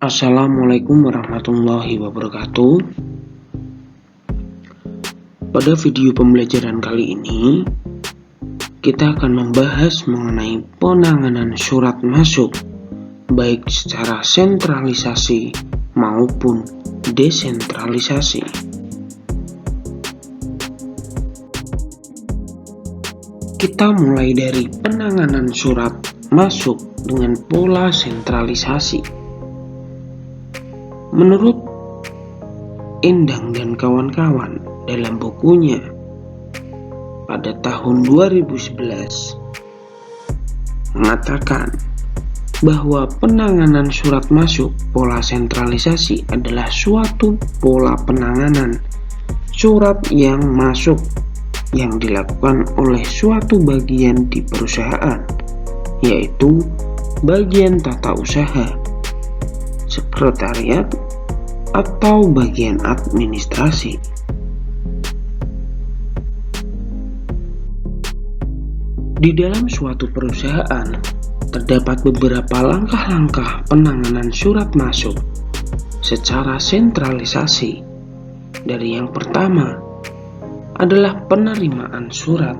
Assalamualaikum warahmatullahi wabarakatuh. Pada video pembelajaran kali ini, kita akan membahas mengenai penanganan surat masuk, baik secara sentralisasi maupun desentralisasi. Kita mulai dari penanganan surat masuk dengan pola sentralisasi. Menurut Endang dan kawan-kawan dalam bukunya pada tahun 2011 mengatakan bahwa penanganan surat masuk pola sentralisasi adalah suatu pola penanganan surat yang masuk yang dilakukan oleh suatu bagian di perusahaan, yaitu bagian tata usaha, sekretariat, atau bagian administrasi. Di dalam suatu perusahaan, terdapat beberapa langkah-langkah penanganan surat masuk secara sentralisasi. Dari yang pertama adalah penerimaan surat.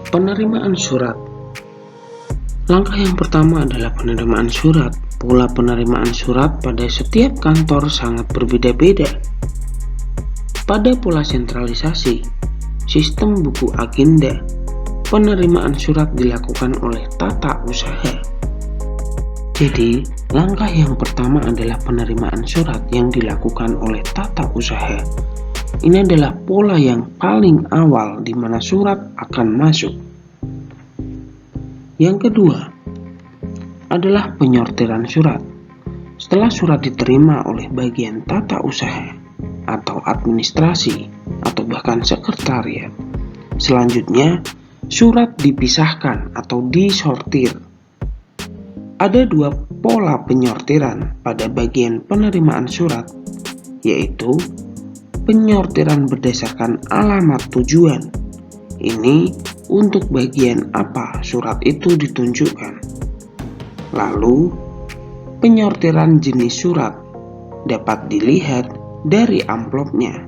Penerimaan surat. Langkah yang pertama adalah penerimaan surat. Pola penerimaan surat pada setiap kantor sangat berbeda-beda. Pada pola sentralisasi, sistem buku agenda, penerimaan surat dilakukan oleh tata usaha. Jadi, langkah yang pertama adalah penerimaan surat yang dilakukan oleh tata usaha. Ini adalah pola yang paling awal di mana surat akan masuk. Yang kedua adalah penyortiran surat. Setelah surat diterima oleh bagian tata usaha atau administrasi atau bahkan sekretariat, selanjutnya surat dipisahkan atau disortir. Ada dua pola penyortiran pada bagian penerimaan surat, yaitu penyortiran berdasarkan alamat tujuan. Ini untuk bagian apa surat itu ditunjukkan. Lalu, penyortiran jenis surat dapat dilihat dari amplopnya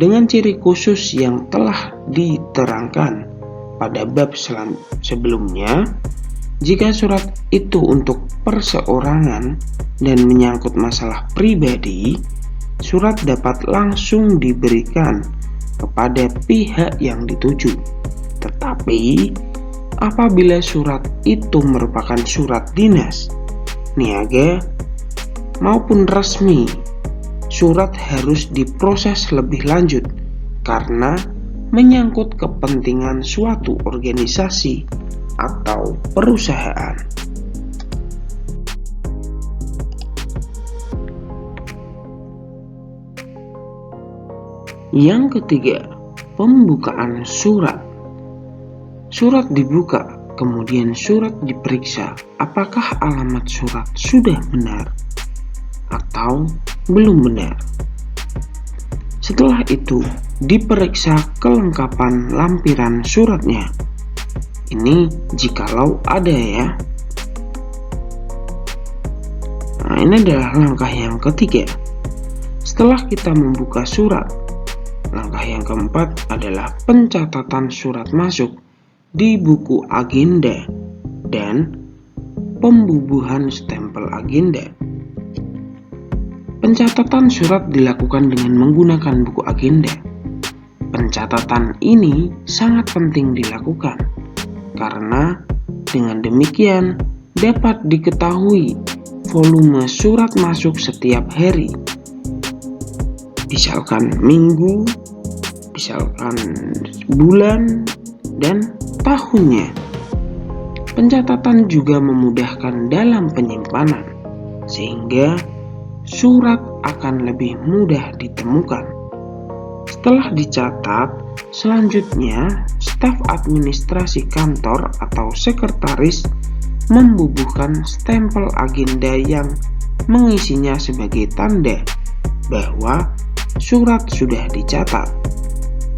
dengan ciri khusus yang telah diterangkan pada bab sebelumnya. Jika surat itu untuk perseorangan dan menyangkut masalah pribadi, surat dapat langsung diberikan kepada pihak yang dituju. Tetapi apabila surat itu merupakan surat dinas, niaga, maupun resmi, surat harus diproses lebih lanjut karena menyangkut kepentingan suatu organisasi atau perusahaan. Yang ketiga, pembukaan surat. Surat dibuka, kemudian surat diperiksa apakah alamat surat sudah benar atau belum benar. Setelah itu, diperiksa kelengkapan lampiran suratnya. Ini jikalau ada ya. Nah, ini adalah langkah yang ketiga. Setelah kita membuka surat, langkah yang keempat adalah pencatatan surat masuk di buku agenda dan pembubuhan stempel agenda. Pencatatan surat dilakukan dengan menggunakan buku agenda. Pencatatan ini sangat penting dilakukan karena dengan demikian dapat diketahui volume surat masuk setiap hari. Misalkan minggu, misalkan bulan, dan tahunnya. Pencatatan juga memudahkan dalam penyimpanan, sehingga surat akan lebih mudah ditemukan. Setelah dicatat, selanjutnya staf administrasi kantor atau sekretaris membubuhkan stempel agenda yang mengisinya sebagai tanda bahwa surat sudah dicatat.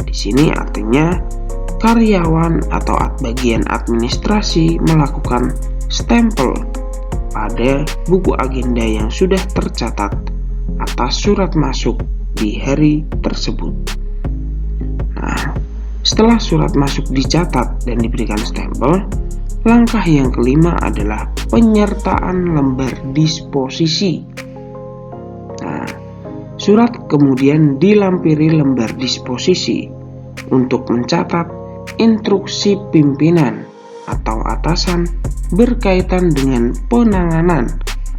Di sini artinya karyawan atau bagian administrasi melakukan stempel pada buku agenda yang sudah tercatat atas surat masuk di hari tersebut. Nah, setelah surat masuk dicatat dan diberikan stempel, langkah yang kelima adalah penyertaan lembar disposisi. Nah, surat kemudian dilampiri lembar disposisi untuk mencatat instruksi pimpinan atau atasan berkaitan dengan penanganan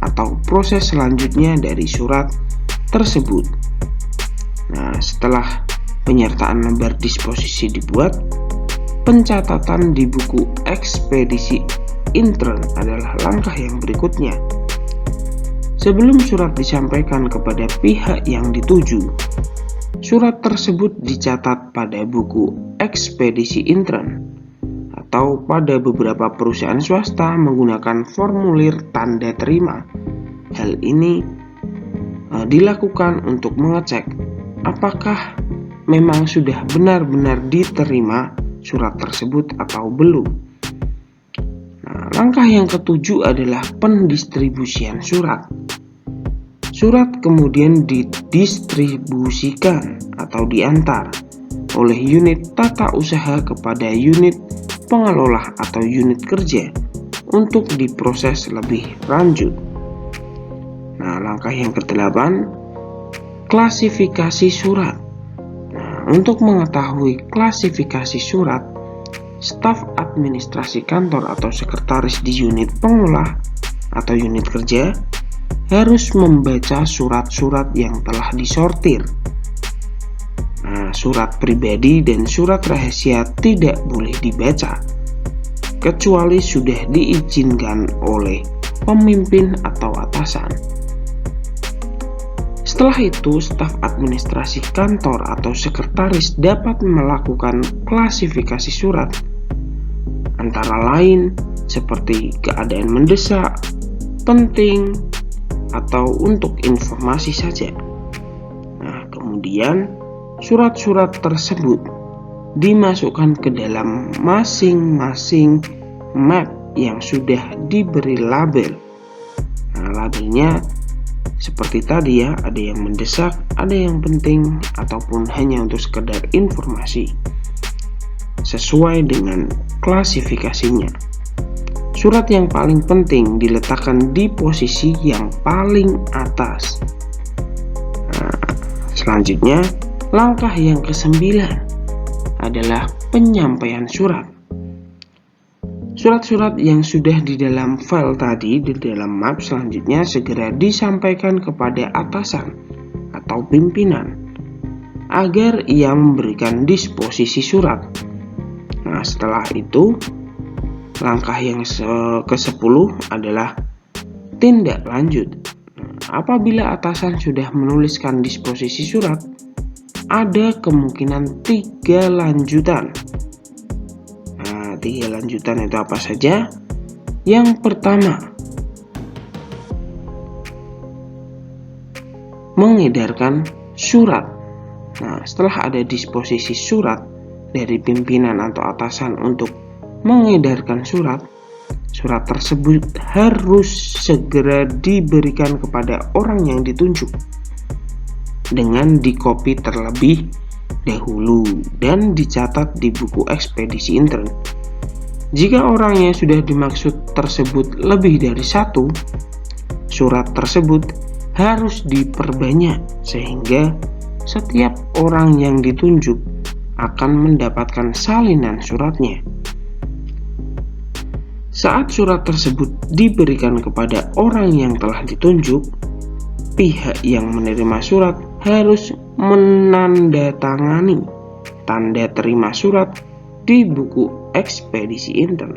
atau proses selanjutnya dari surat tersebut. Nah, setelah penyertaan lembar disposisi dibuat, pencatatan di buku ekspedisi intern adalah langkah yang berikutnya. Sebelum surat disampaikan kepada pihak yang dituju, surat tersebut dicatat pada buku ekspedisi intern, atau pada beberapa perusahaan swasta menggunakan formulir tanda terima. Hal ini dilakukan untuk mengecek apakah memang sudah benar-benar diterima surat tersebut atau belum. Nah, langkah yang ketujuh adalah pendistribusian surat. Surat kemudian didistribusikan atau diantar oleh unit tata usaha kepada unit pengelola atau unit kerja untuk diproses lebih lanjut. Nah, langkah yang kedelapan, klasifikasi surat. Nah, untuk mengetahui klasifikasi surat, staf administrasi kantor atau sekretaris di unit pengelola atau unit kerja harus membaca surat-surat yang telah disortir. Nah, surat pribadi dan surat rahasia tidak boleh dibaca, kecuali sudah diizinkan oleh pemimpin atau atasan. Setelah itu, staf administrasi kantor atau sekretaris dapat melakukan klasifikasi surat, antara lain seperti keadaan mendesak, penting, atau untuk informasi saja. Nah, kemudian surat-surat tersebut dimasukkan ke dalam masing-masing map yang sudah diberi label. Nah, labelnya seperti tadi ya, ada yang mendesak, ada yang penting, ataupun hanya untuk sekedar informasi, sesuai dengan klasifikasinya. Surat yang paling penting diletakkan di posisi yang paling atas. Nah, selanjutnya, langkah yang ke-9 adalah penyampaian surat. Surat-surat yang sudah di dalam file tadi, di dalam map, selanjutnya segera disampaikan kepada atasan atau pimpinan agar ia memberikan disposisi surat. Nah, setelah itu, langkah yang ke-10 adalah tindak lanjut. Apabila atasan sudah menuliskan disposisi surat, ada kemungkinan 3 lanjutan. Nah, 3 lanjutan itu apa saja? Yang pertama, mengedarkan surat. Nah, setelah ada disposisi surat dari pimpinan atau atasan untuk mengedarkan surat, surat tersebut harus segera diberikan kepada orang yang ditunjuk dengan dikopi terlebih dahulu dan dicatat di buku ekspedisi intern. Jika orang yang sudah dimaksud tersebut lebih dari 1, surat tersebut harus diperbanyak sehingga setiap orang yang ditunjuk akan mendapatkan salinan suratnya. Saat surat tersebut diberikan kepada orang yang telah ditunjuk, pihak yang menerima surat harus menandatangani tanda terima surat di buku ekspedisi intern.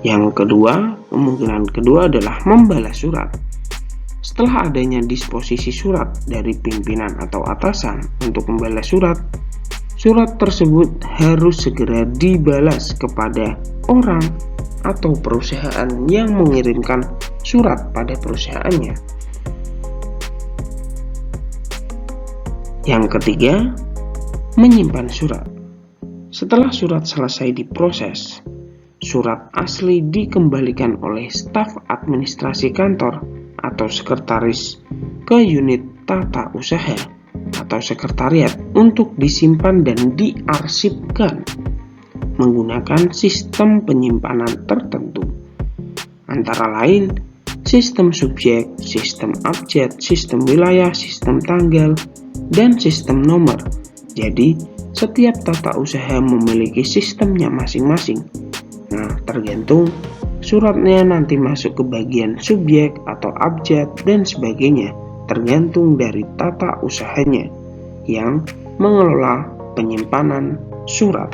Yang kedua, kemungkinan kedua adalah membalas surat. Setelah adanya disposisi surat dari pimpinan atau atasan untuk membalas surat, surat tersebut harus segera dibalas kepada orang atau perusahaan yang mengirimkan surat pada perusahaannya. Yang ketiga, menyimpan surat. Setelah surat selesai diproses, surat asli dikembalikan oleh staf administrasi kantor atau sekretaris ke unit tata usaha atau sekretariat untuk disimpan dan diarsipkan menggunakan sistem penyimpanan tertentu, antara lain sistem subjek, sistem abjad, sistem wilayah, sistem tanggal, dan sistem nomor. Jadi, setiap tata usaha memiliki sistemnya masing-masing. Nah, tergantung suratnya nanti masuk ke bagian subjek atau abjad dan sebagainya, tergantung dari tata usahanya yang mengelola penyimpanan surat.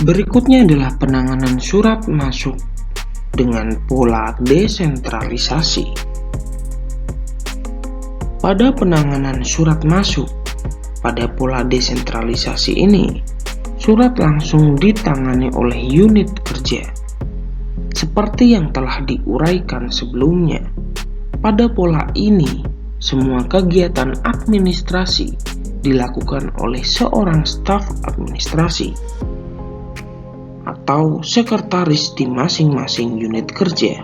Berikutnya adalah penanganan surat masuk dengan pola desentralisasi. Pada penanganan surat masuk pada pola desentralisasi ini, surat langsung ditangani oleh unit kerja. Seperti yang telah diuraikan sebelumnya, pada pola ini semua kegiatan administrasi dilakukan oleh seorang staf administrasi atau sekretaris di masing-masing unit kerja.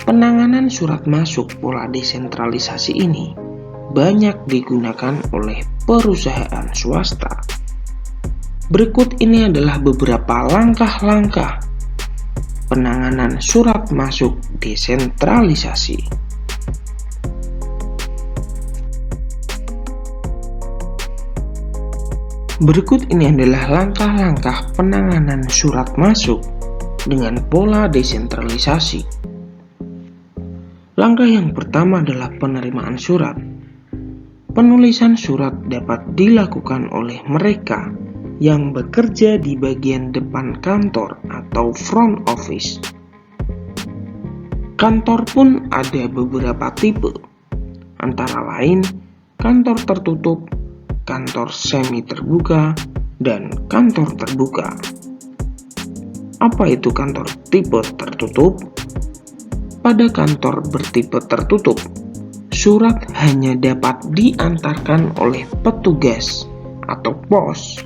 Penanganan surat masuk pola desentralisasi ini banyak digunakan oleh perusahaan swasta. Berikut ini adalah beberapa langkah-langkah penanganan surat masuk desentralisasi. Berikut ini adalah langkah-langkah penanganan surat masuk dengan pola desentralisasi. Langkah yang pertama adalah penerimaan surat. Penulisan surat dapat dilakukan oleh mereka yang bekerja di bagian depan kantor atau front office. Kantor pun ada beberapa tipe, antara lain kantor tertutup, kantor semi terbuka, dan kantor terbuka. Apa itu kantor tipe tertutup? Pada kantor bertipe tertutup, surat hanya dapat diantarkan oleh petugas atau pos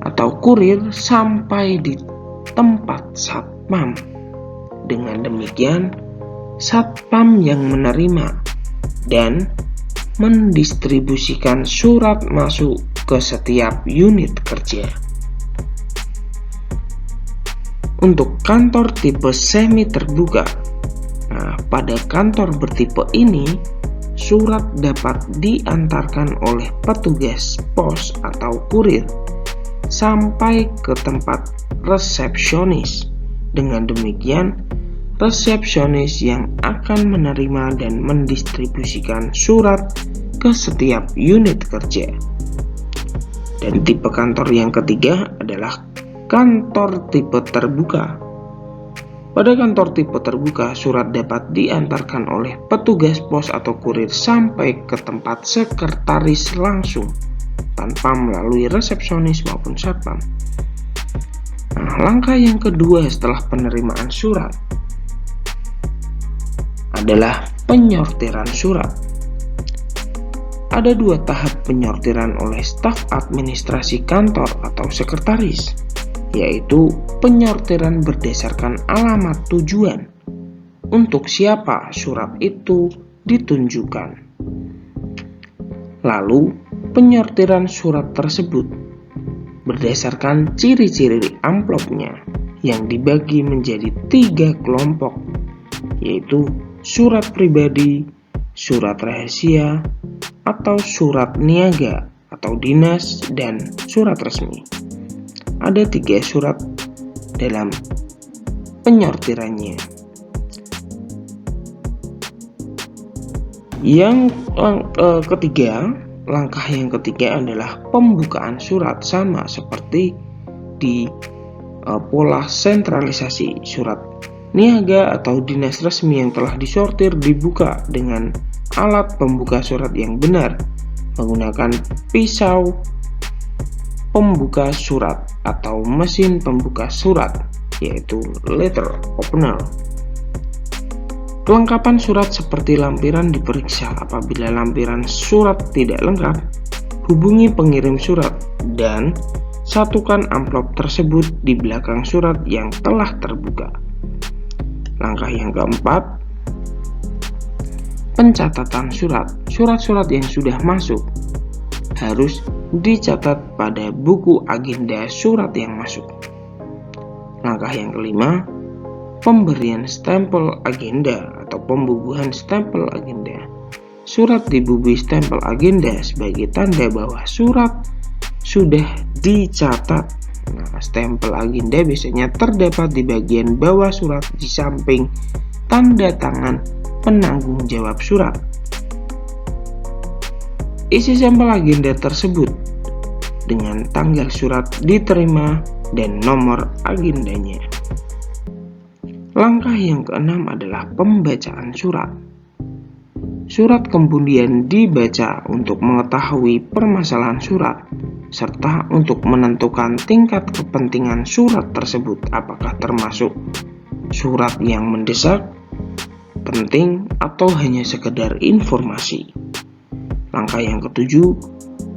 atau kurir sampai di tempat satpam. Dengan demikian, satpam yang menerima dan mendistribusikan surat masuk ke setiap unit kerja. Untuk kantor tipe semi terbuka, pada kantor bertipe ini, surat dapat diantarkan oleh petugas pos atau kurir sampai ke tempat resepsionis. Dengan demikian, resepsionis yang akan menerima dan mendistribusikan surat ke setiap unit kerja. Dan tipe kantor yang ketiga adalah kantor tipe terbuka. Pada kantor tipe terbuka, surat dapat diantarkan oleh petugas pos atau kurir sampai ke tempat sekretaris langsung tanpa melalui resepsionis maupun satpam. Nah, langkah yang kedua setelah penerimaan surat adalah penyortiran surat. Ada dua tahap penyortiran oleh staf administrasi kantor atau sekretaris, yaitu penyortiran berdasarkan alamat tujuan, untuk siapa surat itu ditunjukkan. Lalu, penyortiran surat tersebut berdasarkan ciri-ciri amplopnya yang dibagi menjadi 3 kelompok, yaitu surat pribadi, surat rahasia, atau surat niaga atau dinas, dan surat resmi. Ada 3 surat dalam penyortirannya. Langkah yang ketiga adalah pembukaan surat, sama seperti di pola sentralisasi. Surat niaga atau dinas resmi yang telah disortir dibuka dengan alat pembuka surat yang benar menggunakan pisau pembuka surat atau mesin pembuka surat, yaitu letter opener. Kelengkapan surat seperti lampiran diperiksa. Apabila lampiran surat tidak lengkap, hubungi pengirim surat dan satukan amplop tersebut di belakang surat yang telah terbuka. Langkah yang keempat, pencatatan surat. Surat-surat yang sudah masuk harus dicatat pada buku agenda surat yang masuk. Langkah yang kelima, pemberian stempel agenda atau pembubuhan stempel agenda. Surat dibubuhi stempel agenda sebagai tanda bahwa surat sudah dicatat. Nah, stempel agenda biasanya terdapat di bagian bawah surat di samping tanda tangan penanggung jawab surat. Isi stempel agenda tersebut dengan tanggal surat diterima dan nomor agendanya. Langkah yang keenam adalah pembacaan surat. Surat kemudian dibaca untuk mengetahui permasalahan surat, serta untuk menentukan tingkat kepentingan surat tersebut, apakah termasuk surat yang mendesak, penting, atau hanya sekedar informasi. Langkah yang ketujuh,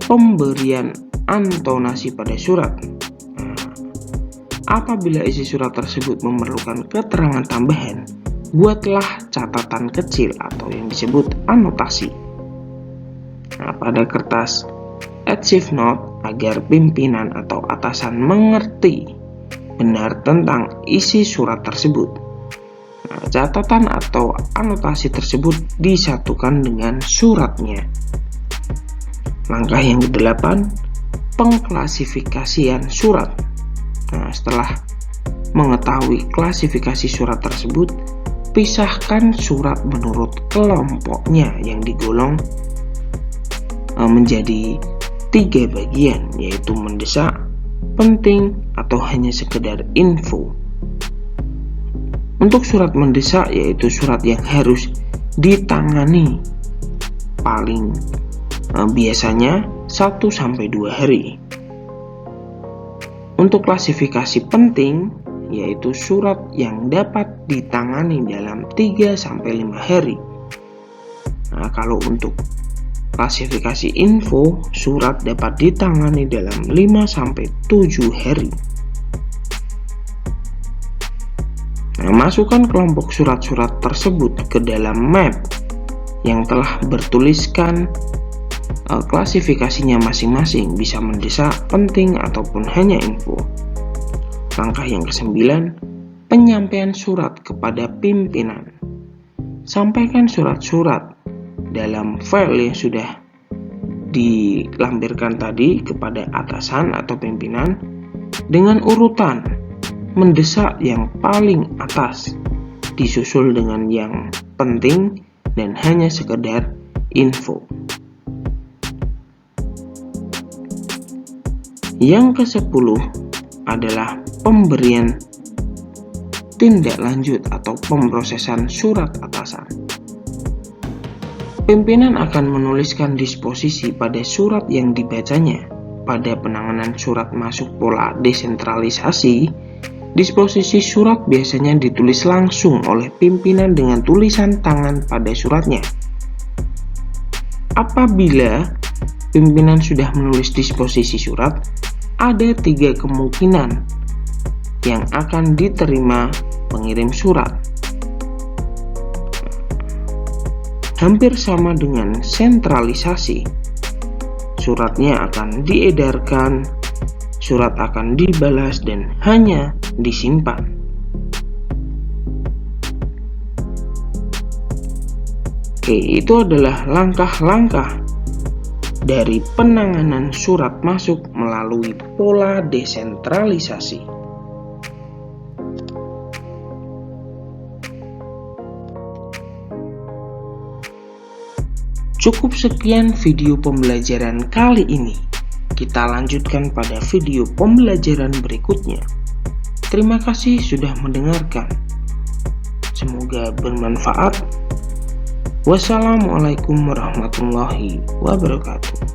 pemberian intonasi pada surat. Apabila isi surat tersebut memerlukan keterangan tambahan, buatlah catatan kecil atau yang disebut anotasi. Pada kertas achieve note agar pimpinan atau atasan mengerti benar tentang isi surat tersebut. Catatan atau anotasi tersebut disatukan dengan suratnya. Langkah yang kedelapan, pengklasifikasian surat. Setelah mengetahui klasifikasi surat tersebut, pisahkan surat menurut kelompoknya yang digolong menjadi 3 bagian, yaitu mendesak, penting, atau hanya sekedar info. Untuk surat mendesak, yaitu surat yang harus ditangani paling biasanya 1-2 hari. Untuk klasifikasi penting, yaitu surat yang dapat ditangani dalam 3-5 hari. Kalau untuk klasifikasi info, surat dapat ditangani dalam 5-7 hari. Masukkan kelompok surat-surat tersebut ke dalam map yang telah bertuliskan klasifikasinya masing-masing, bisa mendesak, penting, ataupun hanya info. Langkah yang ke-9, penyampaian surat kepada pimpinan. Sampaikan surat-surat dalam file yang sudah dilampirkan tadi kepada atasan atau pimpinan dengan urutan mendesak yang paling atas, disusul dengan yang penting dan hanya sekedar info. Yang ke-10 adalah pemberian tindak lanjut atau pemrosesan surat atasan. Pimpinan akan menuliskan disposisi pada surat yang dibacanya. Pada penanganan surat masuk pola desentralisasi, disposisi surat biasanya ditulis langsung oleh pimpinan dengan tulisan tangan pada suratnya. Apabila pimpinan sudah menulis disposisi surat, ada 3 kemungkinan yang akan diterima pengirim surat. Hampir sama dengan sentralisasi. Suratnya akan diedarkan, surat akan dibalas dan hanya disimpan. Oke, itu adalah langkah-langkah dari penanganan surat masuk melalui pola desentralisasi. Cukup sekian video pembelajaran kali ini. Kita lanjutkan pada video pembelajaran berikutnya. Terima kasih sudah mendengarkan. Semoga bermanfaat. Wassalamualaikum warahmatullahi wabarakatuh.